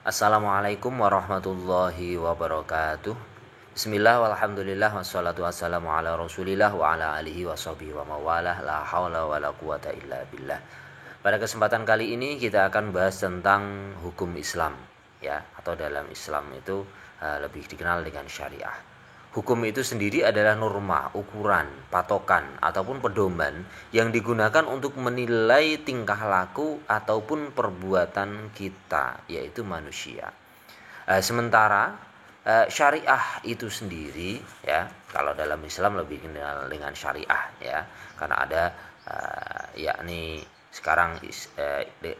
Assalamualaikum warahmatullahi wabarakatuh. Bismillah walhamdulillah wassalatu wassalamu ala rasulillah wa ala alihi wa sahbihi wa mawalah. La hawla wa la quwata illa billah. Pada kesempatan kali ini kita akan bahas tentang hukum Islam, ya, atau dalam Islam itu lebih dikenal dengan syariah. Hukum itu sendiri adalah norma, ukuran, patokan, ataupun pedoman yang digunakan untuk menilai tingkah laku ataupun perbuatan kita, yaitu manusia. Sementara syariah itu sendiri, ya, kalau dalam Islam lebih dikenal dengan syariah, ya, karena ada yakni sekarang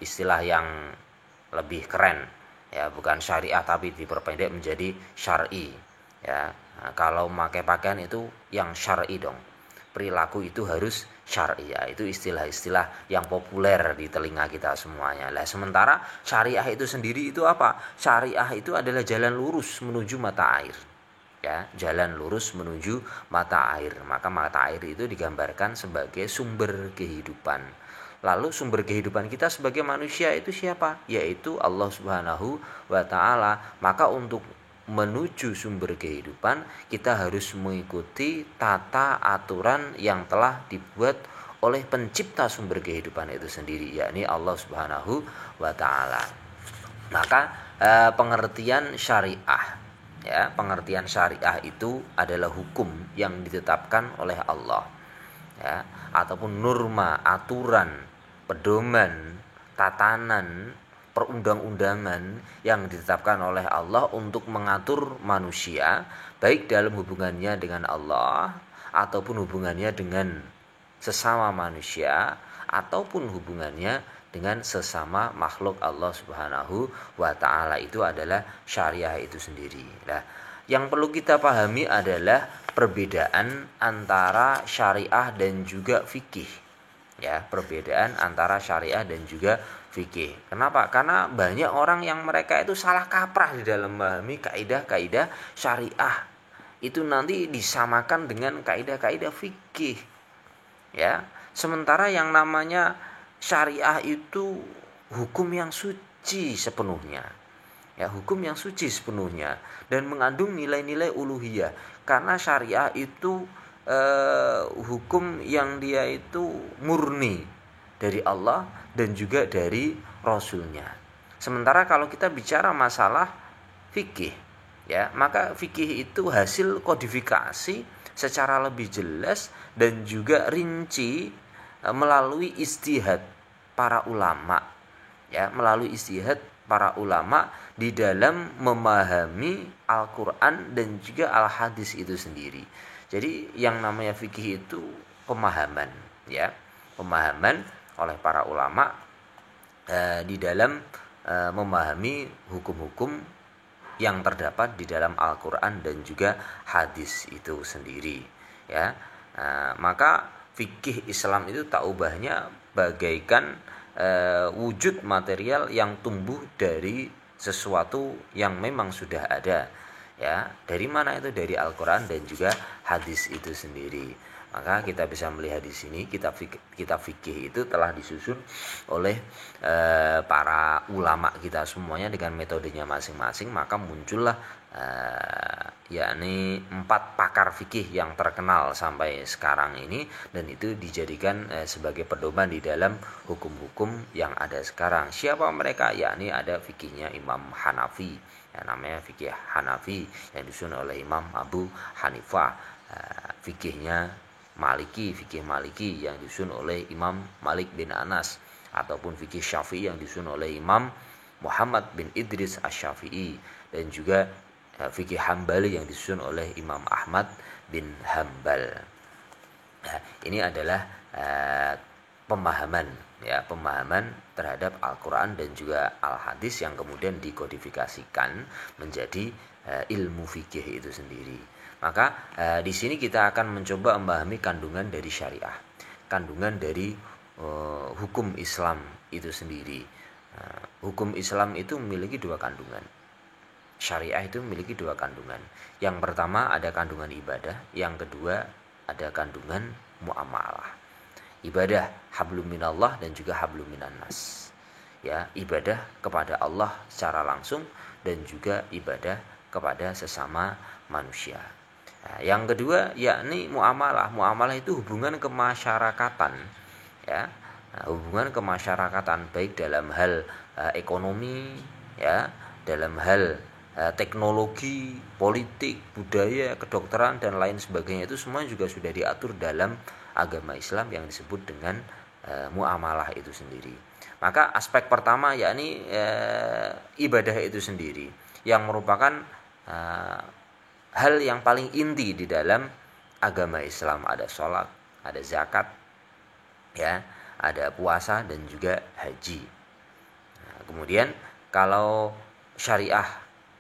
istilah yang lebih keren, ya, bukan syariah tapi diperpendek menjadi syar'i, ya. Nah, kalau memakai pakaian itu yang syar'i dong, perilaku itu harus syar'i, ya. Itu istilah-istilah yang populer di telinga kita semuanya. Lah sementara syariah itu sendiri itu apa? Syariah itu adalah jalan lurus menuju mata air, ya, jalan lurus menuju mata air. Maka mata air itu digambarkan sebagai sumber kehidupan. Lalu sumber kehidupan kita sebagai manusia itu siapa? Yaitu Allah Subhanahu wa taala. Maka untuk menuju sumber kehidupan kita harus mengikuti tata aturan yang telah dibuat oleh pencipta sumber kehidupan itu sendiri, yakni Allah Subhanahu wa taala. Maka pengertian syariah, ya, pengertian syariah itu adalah hukum yang ditetapkan oleh Allah, ya, ataupun norma, aturan, pedoman, tatanan, perundang-undangan yang ditetapkan oleh Allah untuk mengatur manusia, baik dalam hubungannya dengan Allah ataupun hubungannya dengan sesama manusia ataupun hubungannya dengan sesama makhluk Allah Subhanahu wa taala. Itu adalah syariah itu sendiri. Nah, yang perlu kita pahami adalah perbedaan antara syariah dan juga fikih, ya, perbedaan antara syariah dan juga fikih. Kenapa? Karena banyak orang yang mereka itu salah kaprah di dalam memahami kaidah-kaidah syariah. Itu nanti disamakan dengan kaidah-kaidah fikih, ya. Sementara yang namanya syariah itu hukum yang suci sepenuhnya, ya, hukum yang suci sepenuhnya dan mengandung nilai-nilai uluhiyah. Karena syariah itu hukum yang dia itu murni dari Allah dan juga dari Rasulnya. Sementara kalau kita bicara masalah fikih, ya, maka fikih itu hasil kodifikasi secara lebih jelas dan juga rinci melalui ijtihad para ulama, ya, melalui ijtihad para ulama di dalam memahami Al-Qur'an dan juga Al-Hadis itu sendiri. Jadi yang namanya fikih itu pemahaman, ya, pemahaman oleh para ulama di dalam memahami hukum-hukum yang terdapat di dalam Al-Qur'an dan juga hadis itu sendiri, ya. Maka fikih Islam itu tak ubahnya bagaikan wujud material yang tumbuh dari sesuatu yang memang sudah ada, ya. Dari mana itu? Dari Al-Qur'an dan juga hadis itu sendiri. Maka kita bisa melihat di sini kitab fikih itu telah disusun oleh para ulama kita semuanya dengan metodenya masing-masing. Maka muncullah yakni 4 pakar fikih yang terkenal sampai sekarang ini, dan itu dijadikan sebagai pedoman di dalam hukum-hukum yang ada sekarang. Siapa mereka? Yakni ada fikihnya Imam Hanafi, yang namanya fikih Hanafi yang disusun oleh Imam Abu Hanifah. Fikih Maliki yang disusun oleh Imam Malik bin Anas, ataupun fikih Syafi'i yang disusun oleh Imam Muhammad bin Idris Asy-Syafi'i, dan juga fikih Hambali yang disusun oleh Imam Ahmad bin Hambal. Nah, ini adalah pemahaman, ya, pemahaman terhadap Al-Qur'an dan juga Al-Hadis yang kemudian dikodifikasikan menjadi ilmu fikih itu sendiri. Maka di sini kita akan mencoba memahami kandungan dari syariah, kandungan dari hukum Islam itu sendiri. Hukum Islam itu memiliki 2 kandungan. Syariah itu memiliki 2 kandungan. Yang pertama ada kandungan ibadah, yang kedua ada kandungan muamalah. Ibadah hablum minallah dan juga hablum minan nas. ya, ibadah kepada Allah secara langsung dan juga ibadah kepada sesama manusia. Nah, yang kedua yakni muamalah. Muamalah itu hubungan kemasyarakatan, ya. Nah, hubungan kemasyarakatan baik dalam hal ekonomi, ya, dalam hal teknologi, politik, budaya, kedokteran dan lain sebagainya, itu semua juga sudah diatur dalam agama Islam yang disebut dengan muamalah itu sendiri. Maka aspek pertama yakni ibadah itu sendiri yang merupakan hal yang paling inti di dalam agama Islam. Ada sholat, ada zakat, ya, ada puasa dan juga haji. Nah, kemudian kalau syariah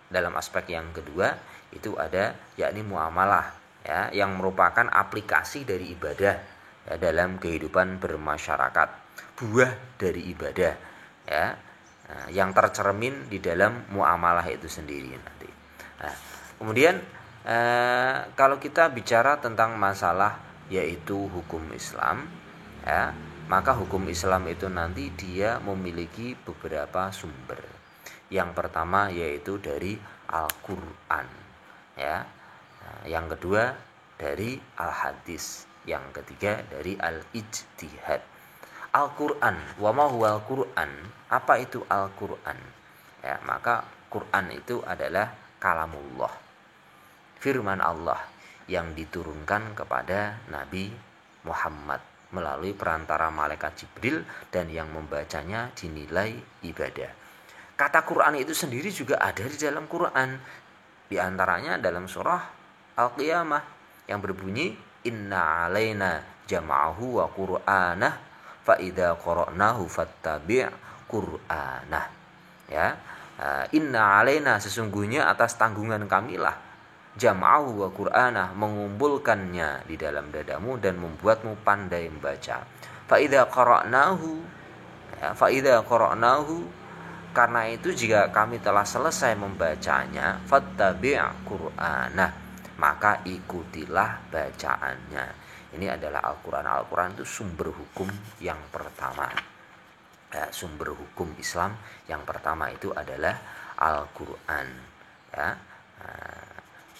dalam aspek yang kedua itu ada yakni muamalah, ya, yang merupakan aplikasi dari ibadah, ya, dalam kehidupan bermasyarakat, buah dari ibadah, ya, yang tercermin di dalam muamalah itu sendiri nanti. Nah, kemudian kalau kita bicara tentang masalah yaitu hukum Islam, ya, maka hukum Islam itu nanti dia memiliki beberapa sumber. Yang pertama yaitu dari Al-Qur'an, ya. Yang kedua dari Al-Hadis, yang ketiga dari Al-Ijtihad. Al-Qur'an, wa ma huwal Qur'an? Apa itu Al-Qur'an? Ya, maka Qur'an itu adalah kalamullah, firman Allah yang diturunkan kepada Nabi Muhammad melalui perantara malaikat Jibril dan yang membacanya dinilai ibadah. Kata Quran itu sendiri juga ada di dalam Quran. Di antaranya dalam surah Al-Qiyamah yang berbunyi inna alaina jama'ahu wa qur'anah fa idza qara'nahu fattabi' qur'anah. Ya, inna alaina, sesungguhnya atas tanggungan kamilah, jama'ahu wa qur'anah, mengumpulkannya di dalam dadamu dan membuatmu pandai membaca. Fa idza qara'nahu, ya, fa idza qara'nahu, karena itu jika kami telah selesai membacanya, fattabi' qur'anah, maka ikutilah bacaannya. Ini adalah Al-Qur'an. Al-Qur'an itu sumber hukum yang pertama. Sumber hukum Islam yang pertama itu adalah Al-Qur'an, ya.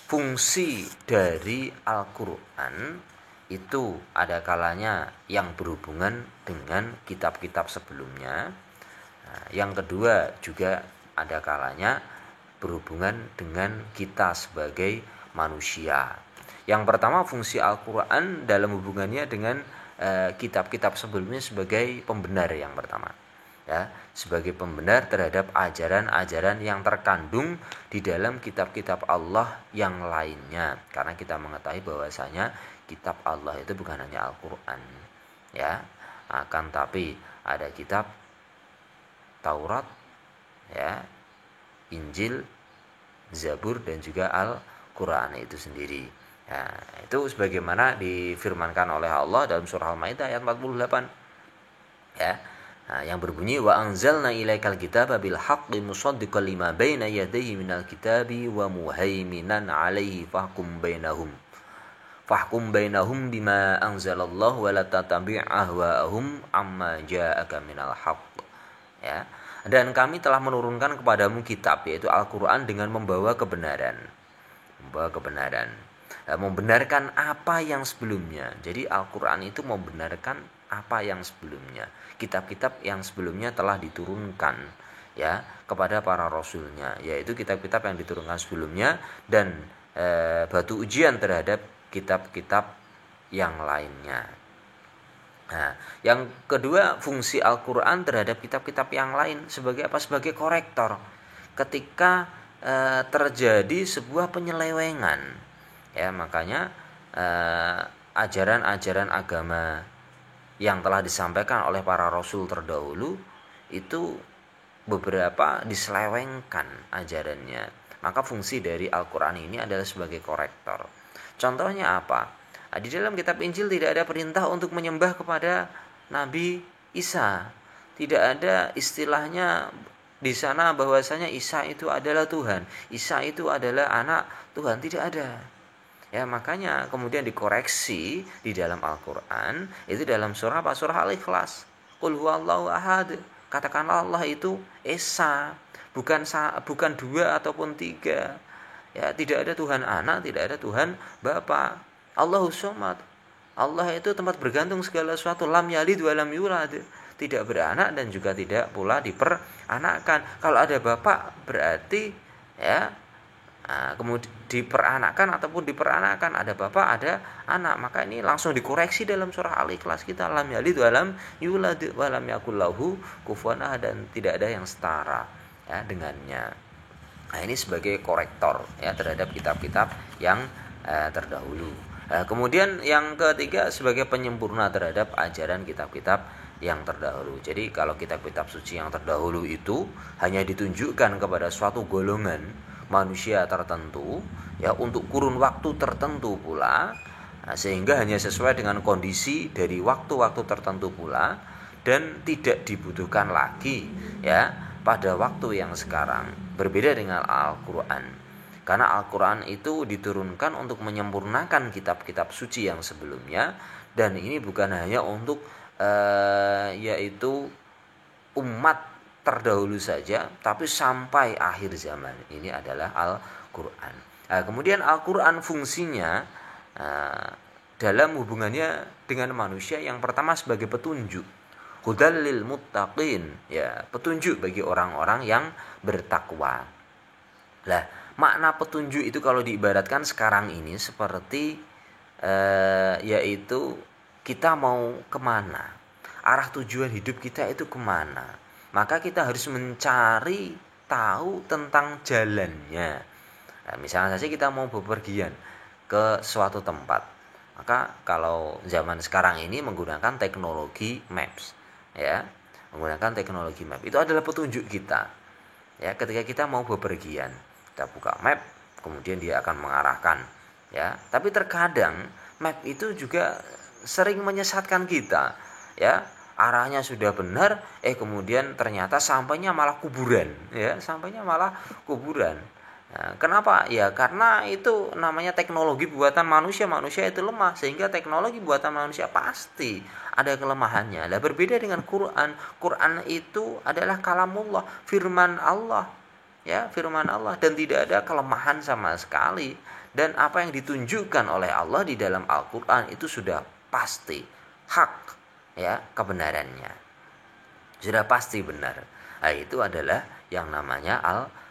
Fungsi dari Al-Qur'an itu ada kalanya yang berhubungan dengan kitab-kitab sebelumnya. Yang kedua juga ada kalanya berhubungan dengan kita sebagai manusia. Yang pertama, fungsi Al-Qur'an dalam hubungannya dengan kitab-kitab sebelumnya sebagai pembenar yang pertama, ya, sebagai pembenar terhadap ajaran-ajaran yang terkandung di dalam kitab-kitab Allah yang lainnya. Karena kita mengetahui bahwasanya kitab Allah itu bukan hanya Al-Qur'an, ya, akan tapi ada kitab Taurat, ya, Injil, Zabur dan juga Al-Qur'an itu sendiri. Nah, itu sebagaimana difirmankan oleh Allah dalam surah Al-Maidah ayat 48, ya. Nah, yang berbunyi wa anzalna ilaikal kitaba bil haqqi musaddiqan lima baina yadayhi minal kitabi wa muhaiminan 'alaihi fahkum bainahum bima anzalallahu wa la tattabi' ahwa'ahum amma ja'aka minal haqq. Ya, dan kami telah menurunkan kepadamu kitab yaitu Al-Qur'an dengan membawa kebenaran. Membenarkan apa yang sebelumnya. Jadi Al-Qur'an itu membenarkan apa yang sebelumnya. Kitab-kitab yang sebelumnya telah diturunkan, ya, kepada para rasulnya, yaitu kitab-kitab yang diturunkan sebelumnya dan batu ujian terhadap kitab-kitab yang lainnya. Nah, yang kedua, fungsi Al-Qur'an terhadap kitab-kitab yang lain sebagai apa? Sebagai korektor. Ketika terjadi sebuah penyelewengan, ya, makanya ajaran-ajaran agama yang telah disampaikan oleh para rasul terdahulu itu beberapa diselewengkan ajarannya. Maka fungsi dari Al-Qur'an ini adalah sebagai korektor. Contohnya apa? Di dalam kitab Injil tidak ada perintah untuk menyembah kepada Nabi Isa. Tidak ada istilahnya di sana bahwasanya Isa itu adalah Tuhan, Isa itu adalah anak Tuhan, tidak ada. Ya, makanya kemudian dikoreksi di dalam Al-Qur'an itu dalam surah apa? Surah Al-Ikhlas. Qul huwallahu ahad. Katakanlah Allah itu esa, bukan dua ataupun tiga. Ya, tidak ada Tuhan anak, tidak ada Tuhan Bapa. Allahus Somad. Allah itu tempat bergantung segala sesuatu. Lam yalid wa lam yulad. Tidak beranak dan juga tidak pula diperanakkan. Kalau ada Bapak berarti ya kemudian diperanakkan ataupun diperanakkan, ada bapak ada anak, maka ini langsung dikoreksi dalam surah Al-Ikhlas kita, lam yalid wa lam yulad wa lam yakul lahu kufuwan ahad, dan tidak ada yang setara ya dengannya. Nah, ini sebagai korektor ya terhadap kitab-kitab yang terdahulu. Kemudian yang ketiga sebagai penyempurna terhadap ajaran kitab-kitab yang terdahulu. Jadi kalau kitab-kitab suci yang terdahulu itu hanya ditunjukkan kepada suatu golongan manusia tertentu ya untuk kurun waktu tertentu pula, sehingga hanya sesuai dengan kondisi dari waktu-waktu tertentu pula dan tidak dibutuhkan lagi ya pada waktu yang sekarang. Berbeda dengan Al-Qur'an, karena Al-Qur'an itu diturunkan untuk menyempurnakan kitab-kitab suci yang sebelumnya, dan ini bukan hanya untuk yaitu umat terdahulu saja, tapi sampai akhir zaman. Ini adalah Al-Qur'an. Kemudian Al-Qur'an fungsinya dalam hubungannya dengan manusia, yang pertama sebagai petunjuk, hudal lil muttaqin, ya, petunjuk bagi orang-orang yang bertakwa. Lah, makna petunjuk itu kalau diibaratkan sekarang ini seperti yaitu kita mau kemana, arah tujuan hidup kita itu kemana, maka kita harus mencari tahu tentang jalannya. Nah, misalnya saja kita mau bepergian ke suatu tempat, maka kalau zaman sekarang ini menggunakan teknologi maps, ya, menggunakan teknologi map itu adalah petunjuk kita. Ya, ketika kita mau bepergian, kita buka map, kemudian dia akan mengarahkan. Ya, tapi terkadang map itu juga sering menyesatkan kita. Ya, arahnya sudah benar, kemudian ternyata sampainya malah kuburan, ya, sampainya malah kuburan. Nah, kenapa? Ya karena itu namanya teknologi buatan manusia. Manusia itu lemah, sehingga teknologi buatan manusia pasti ada kelemahannya. Nah, berbeda dengan Quran. Quran itu adalah kalamullah, firman Allah, ya, firman Allah, dan tidak ada kelemahan sama sekali. Dan apa yang ditunjukkan oleh Allah di dalam Al-Quran itu sudah pasti hak, ya, kebenarannya sudah pasti benar. Nah, itu adalah yang namanya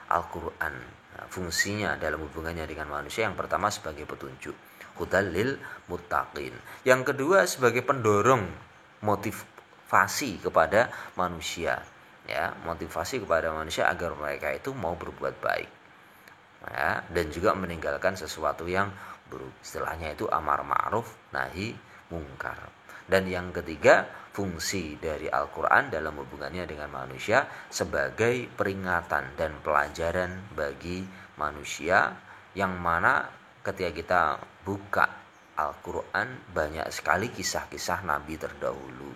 Al-Quran. Nah, fungsinya dalam hubungannya dengan manusia, yang pertama sebagai petunjuk, hudal lil muttaqin. Yang kedua sebagai pendorong, motivasi kepada manusia, ya, motivasi kepada manusia agar mereka itu mau berbuat baik, ya, dan juga meninggalkan sesuatu yang buruk. Istilahnya itu amar ma'ruf nahi mungkar. Dan yang ketiga, fungsi dari Al-Quran dalam hubungannya dengan manusia sebagai peringatan dan pelajaran bagi manusia, yang mana ketika kita buka Al-Quran banyak sekali kisah-kisah Nabi terdahulu,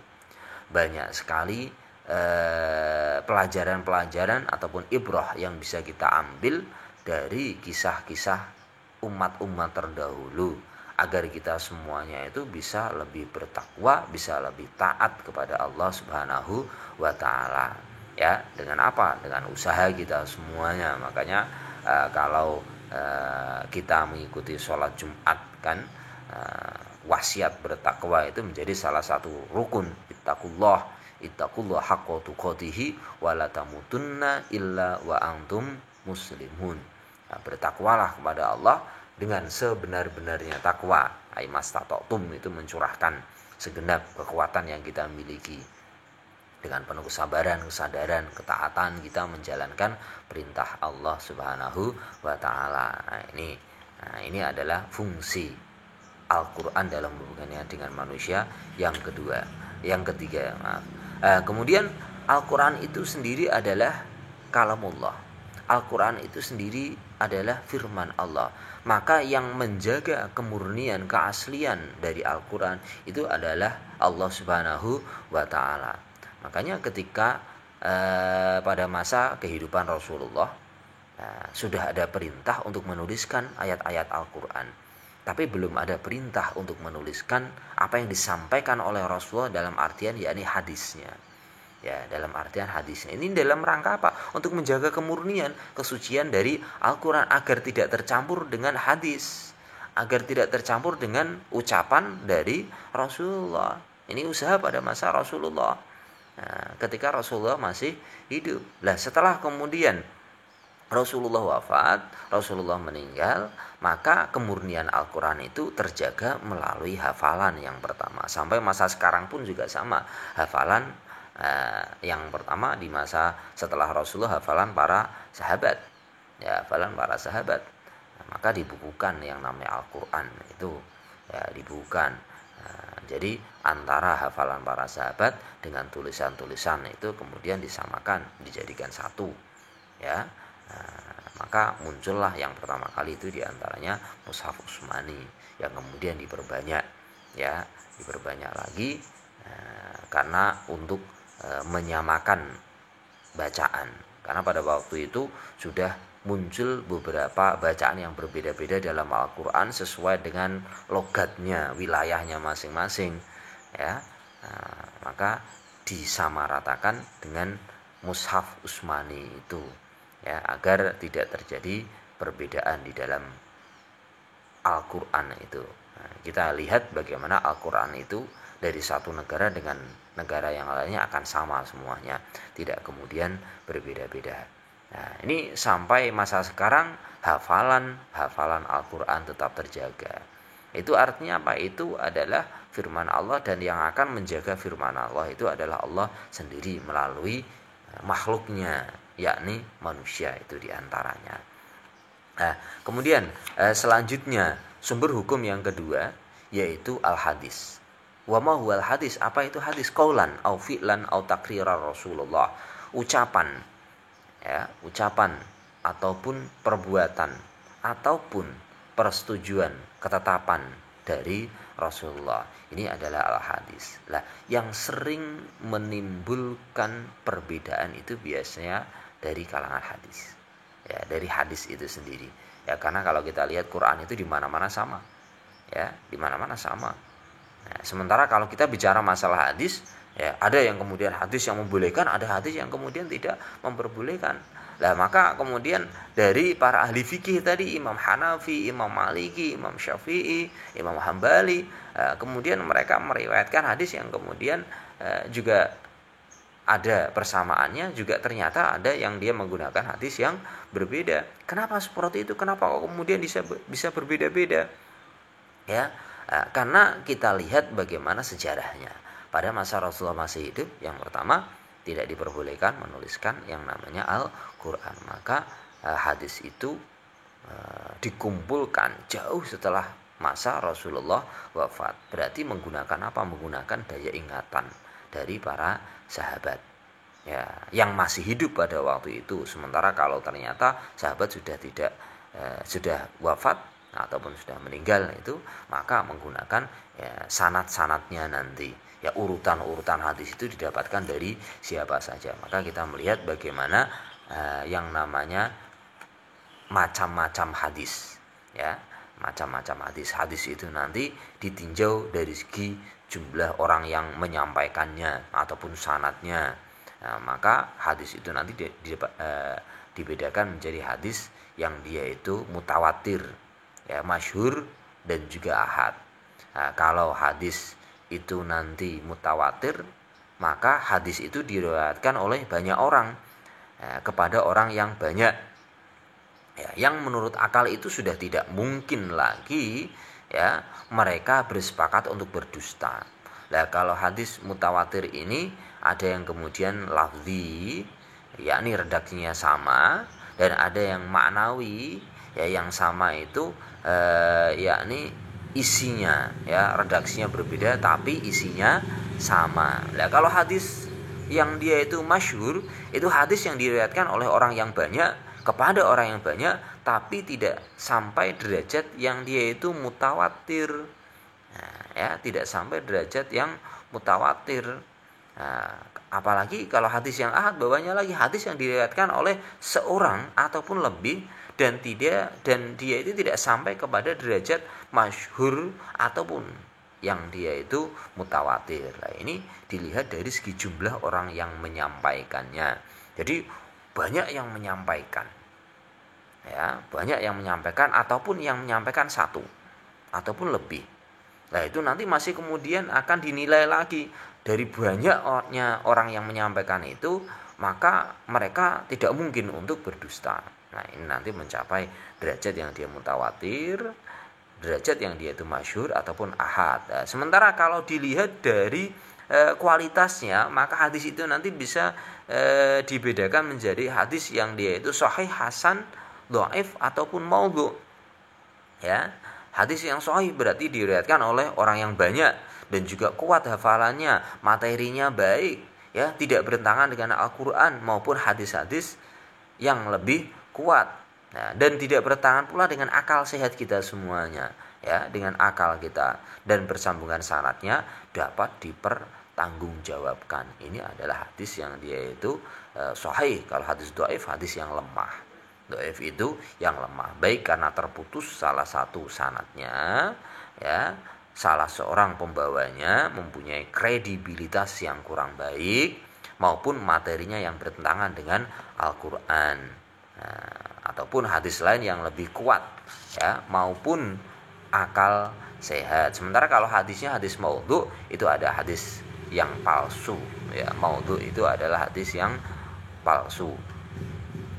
banyak sekali pelajaran-pelajaran ataupun ibrah yang bisa kita ambil dari kisah-kisah umat-umat terdahulu, agar kita semuanya itu bisa lebih bertakwa, bisa lebih taat kepada Allah Subhanahu wa taala. Ya, dengan apa? Dengan usaha kita semuanya. Makanya kalau kita mengikuti sholat Jumat kan, wasiat bertakwa itu menjadi salah satu rukun. Ittaqullah haqqa tuqatih wa la tamutunna illa wa antum muslimun. Nah, bertakwalah kepada Allah dengan sebenar-benarnya takwa. Aimastata'tum itu mencurahkan segenap kekuatan yang kita miliki dengan penuh kesabaran, kesadaran, ketaatan kita menjalankan perintah Allah Subhanahu wa taala. Nah, ini adalah fungsi Al-Qur'an dalam hubungannya dengan manusia yang kedua, yang ketiga, maaf. Kemudian Al-Qur'an itu sendiri adalah kalamullah. Al-Qur'an itu sendiri adalah firman Allah. Maka yang menjaga kemurnian, keaslian dari Al-Quran itu adalah Allah Subhanahu wa ta'ala. Makanya ketika pada masa kehidupan Rasulullah sudah ada perintah untuk menuliskan ayat-ayat Al-Quran, tapi belum ada perintah untuk menuliskan apa yang disampaikan oleh Rasulullah dalam artian yakni hadisnya. Ya, dalam artian hadis ini dalam rangka apa? Untuk menjaga kemurnian, kesucian dari Al-Qur'an agar tidak tercampur dengan hadis, agar tidak tercampur dengan ucapan dari Rasulullah. Ini usaha pada masa Rasulullah. Nah, ketika Rasulullah masih hidup. Lah, setelah kemudian Rasulullah wafat, Rasulullah meninggal, maka kemurnian Al-Quran itu terjaga melalui hafalan yang pertama. Sampai masa sekarang pun juga sama. Hafalan yang pertama di masa setelah Rasulullah, hafalan para sahabat. Ya, hafalan para sahabat. Nah, maka dibukukan yang namanya Al-Quran itu, ya, dibukukan. Nah, jadi antara hafalan para sahabat dengan tulisan-tulisan itu kemudian disamakan, dijadikan satu. Ya. Nah, maka muncullah yang pertama kali itu diantaranya Mushaf Utsmani yang kemudian diperbanyak, ya, diperbanyak lagi karena untuk menyamakan bacaan, karena pada waktu itu sudah muncul beberapa bacaan yang berbeda-beda dalam Al-Quran sesuai dengan logatnya, wilayahnya masing-masing, ya. Nah, maka disamaratakan dengan Mushaf Utsmani itu, ya, agar tidak terjadi perbedaan di dalam Al-Quran itu. Nah, kita lihat bagaimana Al-Quran itu dari satu negara dengan negara yang lainnya akan sama semuanya, tidak kemudian berbeda-beda. Nah, ini sampai masa sekarang hafalan Al-Quran tetap terjaga. Itu artinya apa? Itu adalah firman Allah, dan yang akan menjaga firman Allah itu adalah Allah sendiri melalui makhluknya, yakni manusia itu diantaranya. Nah, kemudian selanjutnya sumber hukum yang kedua yaitu al-hadis. Wa ma huwal hadis? Apa itu hadis? Qaulan au fi'lan au takrirar Rasulullah. Ucapan, ya, ucapan ataupun perbuatan ataupun persetujuan, ketetapan dari Rasulullah. Ini adalah al-hadis. Lah, yang sering menimbulkan perbedaan itu biasanya dari kalangan hadis. Ya, dari hadis itu sendiri. Ya, karena kalau kita lihat Quran itu di mana-mana sama. Ya, di mana-mana sama. Nah, sementara kalau kita bicara masalah hadis, ya, ada yang kemudian hadis yang membolehkan, ada hadis yang kemudian tidak memperbolehkan. Nah, maka kemudian dari para ahli fikih tadi, Imam Hanafi, Imam Maliki, Imam Syafi'i, Imam Hambali, kemudian mereka meriwayatkan hadis yang kemudian juga ada persamaannya, juga ternyata ada yang dia menggunakan hadis yang berbeda. Kenapa seperti itu? Kenapa kok kemudian bisa berbeda-beda? Ya, karena kita lihat bagaimana sejarahnya. Pada masa Rasulullah masih hidup, yang pertama tidak diperbolehkan menuliskan yang namanya Al-Quran. Maka hadis itu dikumpulkan jauh setelah masa Rasulullah wafat. Berarti menggunakan apa? Menggunakan daya ingatan dari para sahabat, ya, yang masih hidup pada waktu itu. Sementara kalau ternyata sahabat sudah tidak sudah wafat ataupun sudah meninggal itu, maka menggunakan, ya, sanad-sanadnya nanti, ya, urutan-urutan hadis itu didapatkan dari siapa saja. Maka kita melihat bagaimana yang namanya macam-macam hadis, ya, macam-macam hadis itu nanti ditinjau dari segi jumlah orang yang menyampaikannya ataupun sanadnya. Nah, maka hadis itu nanti dibedakan menjadi hadis yang dia itu mutawatir, ya, masyhur dan juga ahad. Nah, kalau hadis itu nanti mutawatir, maka hadis itu diriwayatkan oleh banyak orang, kepada orang yang banyak, ya, yang menurut akal itu sudah tidak mungkin lagi, ya, mereka bersepakat untuk berdusta. Nah, kalau hadis mutawatir ini ada yang kemudian lafzi, yakni redaksinya sama, dan ada yang maknawi, ya, yang sama itu yakni isinya, ya, redaksinya berbeda tapi isinya sama. Nah, kalau hadis yang dia itu masyhur, itu hadis yang diriwayatkan oleh orang yang banyak kepada orang yang banyak, tapi tidak sampai derajat yang dia itu mutawatir. Nah, ya, tidak sampai derajat yang mutawatir. Nah, apalagi kalau hadis yang ahad, bawahnya lagi hadis yang diriwayatkan oleh seorang ataupun lebih, dan dia itu tidak sampai kepada derajat masyhur ataupun yang dia itu mutawatir. Nah, ini dilihat dari segi jumlah orang yang menyampaikannya. Jadi banyak yang menyampaikan, ya, banyak yang menyampaikan ataupun yang menyampaikan satu ataupun lebih. Nah, itu nanti masih kemudian akan dinilai lagi dari banyaknya orang yang menyampaikan itu, maka mereka tidak mungkin untuk berdusta. Nah, ini nanti mencapai derajat yang dia mutawatir, derajat yang dia itu masyhur ataupun ahad. Nah, sementara kalau dilihat dari kualitasnya, maka hadis itu nanti bisa dibedakan menjadi hadis yang dia itu sahih, hasan, dhaif ataupun maudhu. Ya, hadis yang sahih berarti diriwayatkan oleh orang yang banyak dan juga kuat hafalannya, materinya baik, ya, tidak bertentangan dengan Al-Qur'an maupun hadis-hadis yang lebih kuat. Nah, dan tidak bertentangan pula dengan akal sehat kita semuanya, ya, dengan akal kita, dan bersambungan sanadnya dapat dipertanggungjawabkan. Ini adalah hadis yang dia itu sahih. Kalau hadis dhaif, hadis yang lemah. Dhaif itu yang lemah, baik karena terputus salah satu sanadnya, ya, salah seorang pembawanya mempunyai kredibilitas yang kurang baik, maupun materinya yang bertentangan dengan Al-Qur'an. Nah, ataupun hadis lain yang lebih kuat, ya, maupun akal sehat. Sementara kalau hadisnya hadis maudhu, itu ada hadis yang palsu, ya. Maudhu itu adalah hadis yang palsu,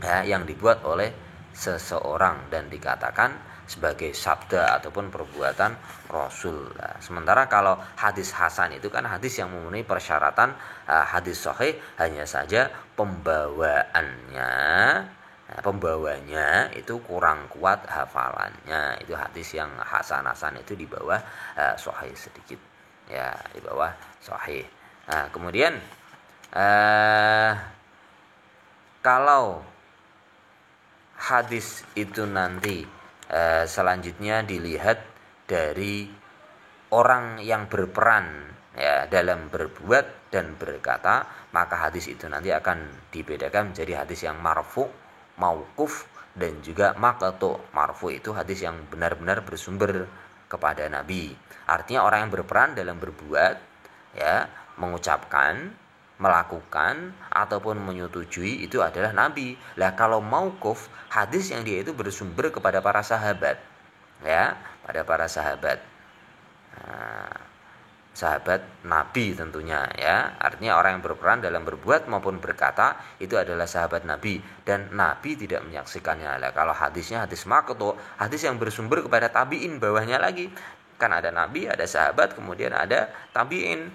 ya, yang dibuat oleh seseorang dan dikatakan sebagai sabda ataupun perbuatan Rasul. Nah, sementara kalau hadis hasan itu kan hadis yang memenuhi persyaratan hadis sahih, hanya saja pembawanya itu kurang kuat hafalannya. Itu hadis yang hasan itu di bawah sahih sedikit, ya, di bawah sahih. Nah, kemudian kalau hadis itu nanti selanjutnya dilihat dari orang yang berperan, ya, dalam berbuat dan berkata, maka hadis itu nanti akan dibedakan menjadi hadis yang marfu, mauquf, dan juga maqtu. Marfu itu hadis yang benar-benar bersumber kepada Nabi. Artinya orang yang berperan dalam berbuat, ya, mengucapkan, melakukan ataupun menyetujui itu adalah Nabi. Lah kalau mauquf, hadis yang dia itu bersumber kepada para sahabat, ya, pada para sahabat, sahabat Nabi tentunya, ya. Artinya orang yang berperan dalam berbuat maupun berkata itu adalah sahabat Nabi dan Nabi tidak menyaksikannya. Lah kalau hadisnya hadis maqtu, hadis yang bersumber kepada tabi'in, bawahnya lagi kan ada Nabi, ada sahabat, kemudian ada tabi'in.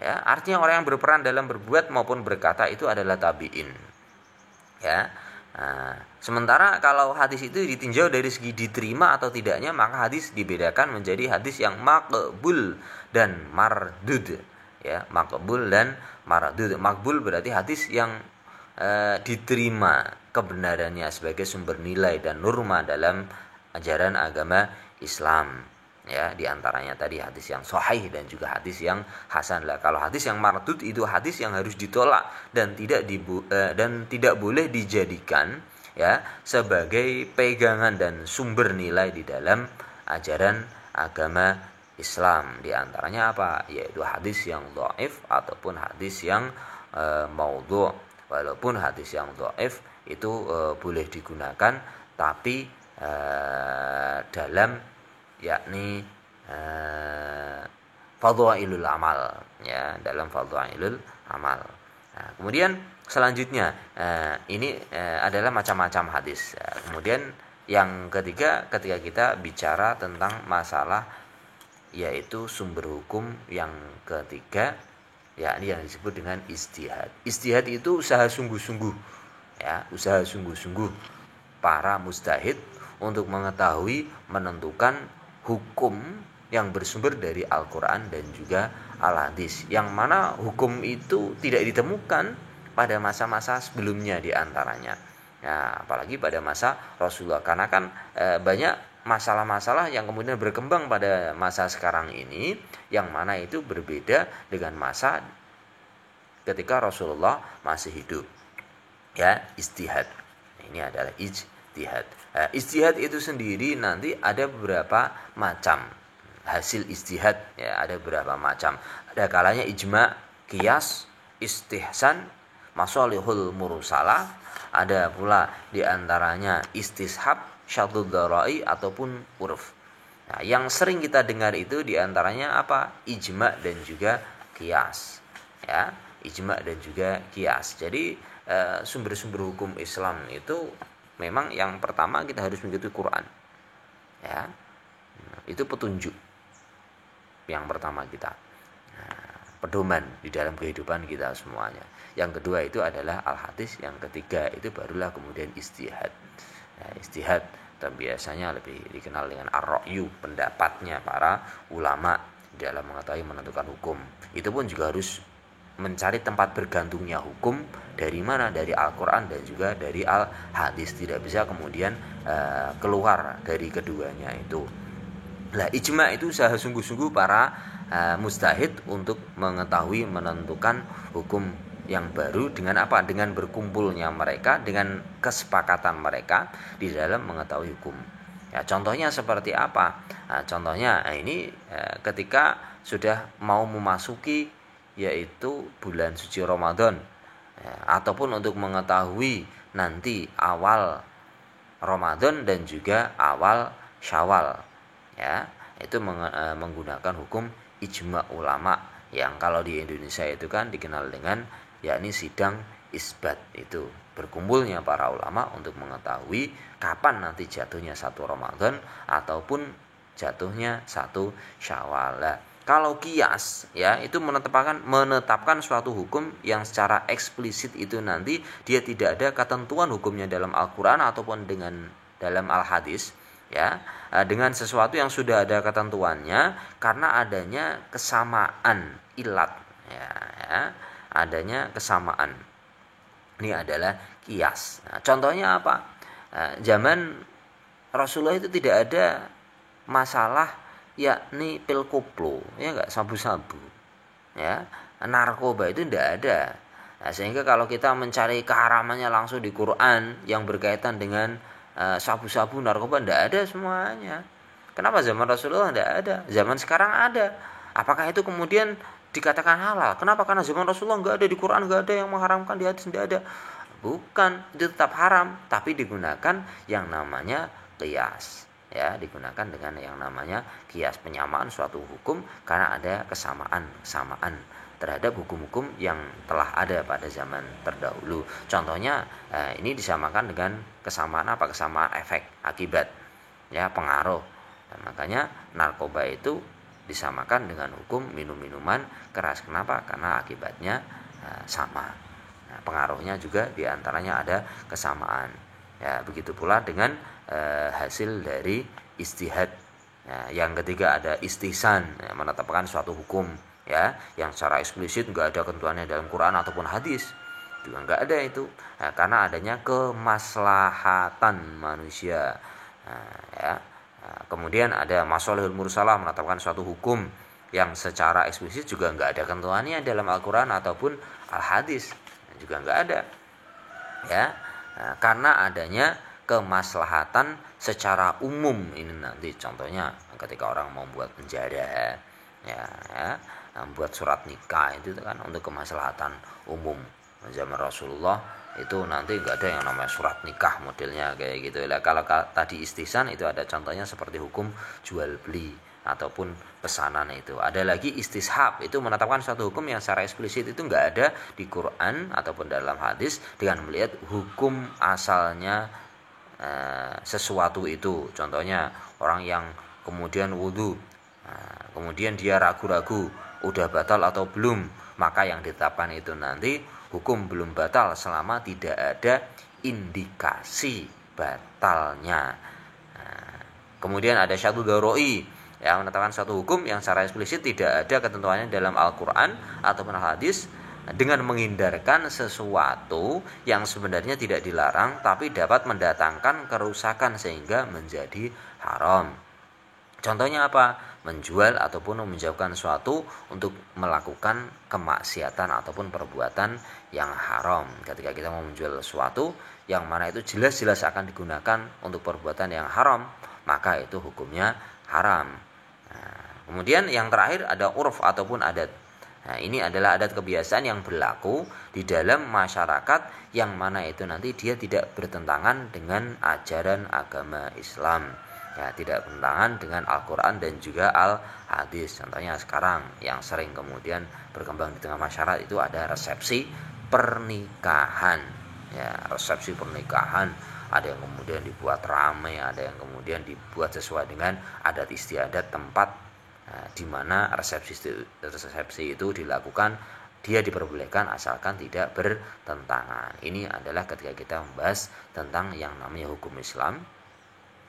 Ya, artinya orang yang berperan dalam berbuat maupun berkata itu adalah tabi'in. Ya. Nah, sementara kalau hadis itu ditinjau dari segi diterima atau tidaknya, maka hadis dibedakan menjadi hadis yang maqbul dan mardud. Ya, maqbul dan mardud. Maqbul berarti hadis yang diterima kebenarannya sebagai sumber nilai dan norma dalam ajaran agama Islam. Ya, di antaranya tadi hadis yang sahih dan juga hadis yang hasan. Lah kalau hadis yang mardud itu hadis yang harus ditolak dan tidak boleh dijadikan, ya, sebagai pegangan dan sumber nilai di dalam ajaran agama Islam. Di antaranya apa? Yaitu hadis yang dhaif ataupun hadis yang maudhu. Walaupun hadis yang dhaif itu boleh digunakan, tapi dalam yakni fadhailul amal, ya, dalam fadhailul amal. Nah, kemudian selanjutnya ini adalah macam-macam hadis. Kemudian yang ketiga, ketika kita bicara tentang masalah yaitu sumber hukum yang ketiga, yakni yang disebut dengan ijtihad. Ijtihad itu usaha sungguh-sungguh, ya, usaha sungguh-sungguh para mujtahid untuk mengetahui, menentukan hukum yang bersumber dari Al-Quran dan juga Al-Hadis, yang mana hukum itu tidak ditemukan pada masa-masa sebelumnya di antaranya. Nah, apalagi pada masa Rasulullah, karena kan banyak masalah-masalah yang kemudian berkembang pada masa sekarang ini, yang mana itu berbeda dengan masa ketika Rasulullah masih hidup. Ya, ijtihad. Ini adalah ijtihad. Ijtihad itu sendiri nanti ada beberapa macam. hasil ijtihad, ya ada beberapa macam. Ada kalanya ijma, qiyas, istihsan, masalihul mursalah, ada pula diantaranya istishab, syadud darai ataupun urf. Nah, yang sering kita dengar itu diantaranya apa? Ijma dan juga qiyas. Ya, ijma dan juga qiyas. Jadi sumber-sumber hukum Islam itu memang yang pertama kita harus mengikuti Quran. Ya, itu petunjuk yang pertama kita. Pedoman di dalam kehidupan kita semuanya. Yang kedua itu adalah al-hadis, yang ketiga itu barulah kemudian ijtihad. Ijtihad biasanya lebih dikenal dengan ar-ra'yu, pendapatnya para ulama dalam mengetahui menentukan hukum. Itu pun juga harus mencari tempat bergantungnya hukum dari mana? Dari Al-Qur'an dan juga dari al-hadis. Tidak bisa kemudian keluar dari keduanya itu. Lah ijma itu usaha sungguh-sungguh para mustahid untuk mengetahui menentukan hukum yang baru dengan apa? Dengan berkumpulnya mereka, dengan kesepakatan mereka di dalam mengetahui hukum. Ya, contohnya seperti apa? Nah, contohnya ini ketika sudah mau memasuki yaitu bulan suci Ramadan, ya, ataupun untuk mengetahui nanti awal Ramadan dan juga awal Syawal, ya, itu menggunakan hukum ijma ulama yang kalau di Indonesia itu kan dikenal dengan yakni sidang isbat. Itu berkumpulnya para ulama untuk mengetahui kapan nanti jatuhnya satu Ramadan ataupun jatuhnya satu Syawal. Kalau qiyas, ya, itu menetapkan suatu hukum yang secara eksplisit itu nanti dia tidak ada ketentuan hukumnya dalam Al-Qur'an ataupun dengan dalam al-hadis, ya, dengan sesuatu yang sudah ada ketentuannya karena adanya kesamaan ilat, ya, adanya kesamaan. Ini adalah qiyas. Nah, contohnya apa? Zaman Rasulullah itu tidak ada masalah yakni pil koplo, ya enggak, sabu-sabu, ya, narkoba itu tidak ada. Nah, sehingga kalau kita mencari keharamannya langsung di Quran yang berkaitan dengan sabu-sabu, narkoba, tidak ada semuanya. Kenapa zaman Rasulullah tidak ada? Zaman sekarang ada. Apakah itu kemudian dikatakan halal? Kenapa? Karena zaman Rasulullah nggak ada, di Quran nggak ada yang mengharamkan, di hadis tidak ada. Bukan, itu tetap haram, tapi digunakan yang namanya qiyas, ya, digunakan dengan yang namanya qiyas, penyamaan suatu hukum karena ada kesamaan terhadap hukum-hukum yang telah ada pada zaman terdahulu. Contohnya ini disamakan dengan kesamaan apa? Kesamaan efek akibat, ya, pengaruh. Dan makanya narkoba itu disamakan dengan hukum minum-minuman keras. Kenapa? Karena akibatnya sama. Nah, pengaruhnya juga diantaranya ada kesamaan. Ya, begitu pula dengan hasil dari ijtihad. Ya, yang ketiga ada istihsan, ya, menetapkan suatu hukum, ya, yang secara eksplisit nggak ada ketentuannya dalam Quran ataupun hadis, juga nggak ada itu. Nah, karena adanya kemaslahatan manusia. Ya. Kemudian ada masalihul mursalah, menetapkan suatu hukum yang secara eksplisit juga nggak ada ketentuannya dalam Al-Quran ataupun Al-Hadis, juga nggak ada, ya. Karena adanya kemaslahatan secara umum. Ini nanti contohnya ketika orang mau buat penjara, ya, membuat surat nikah itu kan untuk kemaslahatan umum. Zaman Rasulullah itu nanti nggak ada yang namanya surat nikah modelnya kayak gitu. Lah kalau tadi istihsan itu ada contohnya seperti hukum jual beli ataupun pesanan itu. Ada lagi istishab, itu menetapkan suatu hukum yang secara eksplisit itu nggak ada di Quran ataupun dalam hadis dengan melihat hukum asalnya sesuatu itu. Contohnya orang yang kemudian wudu, kemudian dia ragu-ragu udah batal atau belum, maka yang ditetapkan itu nanti hukum belum batal selama tidak ada indikasi batalnya. Kemudian ada syadud darai, yang menetapkan suatu hukum yang secara eksplisit tidak ada ketentuannya dalam Al-Quran ataupun hadis dengan menghindarkan sesuatu yang sebenarnya tidak dilarang tapi dapat mendatangkan kerusakan sehingga menjadi haram. Contohnya apa? Menjual ataupun menjauhkan sesuatu untuk melakukan kemaksiatan ataupun perbuatan yang haram. Ketika kita mau menjual sesuatu yang mana itu jelas-jelas akan digunakan untuk perbuatan yang haram, maka itu hukumnya haram. Kemudian yang terakhir ada urf ataupun adat. Nah, ini adalah adat kebiasaan yang berlaku di dalam masyarakat yang mana itu nanti dia tidak bertentangan dengan ajaran agama Islam. Ya, tidak bertentangan dengan Al-Quran dan juga Al-Hadis. Contohnya sekarang yang sering kemudian berkembang di tengah masyarakat itu ada resepsi pernikahan. Ya, resepsi pernikahan. Ada yang kemudian dibuat ramai, ada yang kemudian dibuat sesuai dengan adat istiadat tempat di mana resepsi itu dilakukan, dia diperbolehkan asalkan tidak bertentangan. Ini adalah ketika kita membahas tentang yang namanya hukum Islam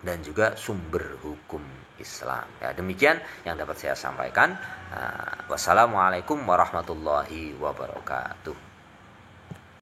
dan juga sumber hukum Islam. Ya, demikian yang dapat saya sampaikan. Wassalamualaikum warahmatullahi wabarakatuh.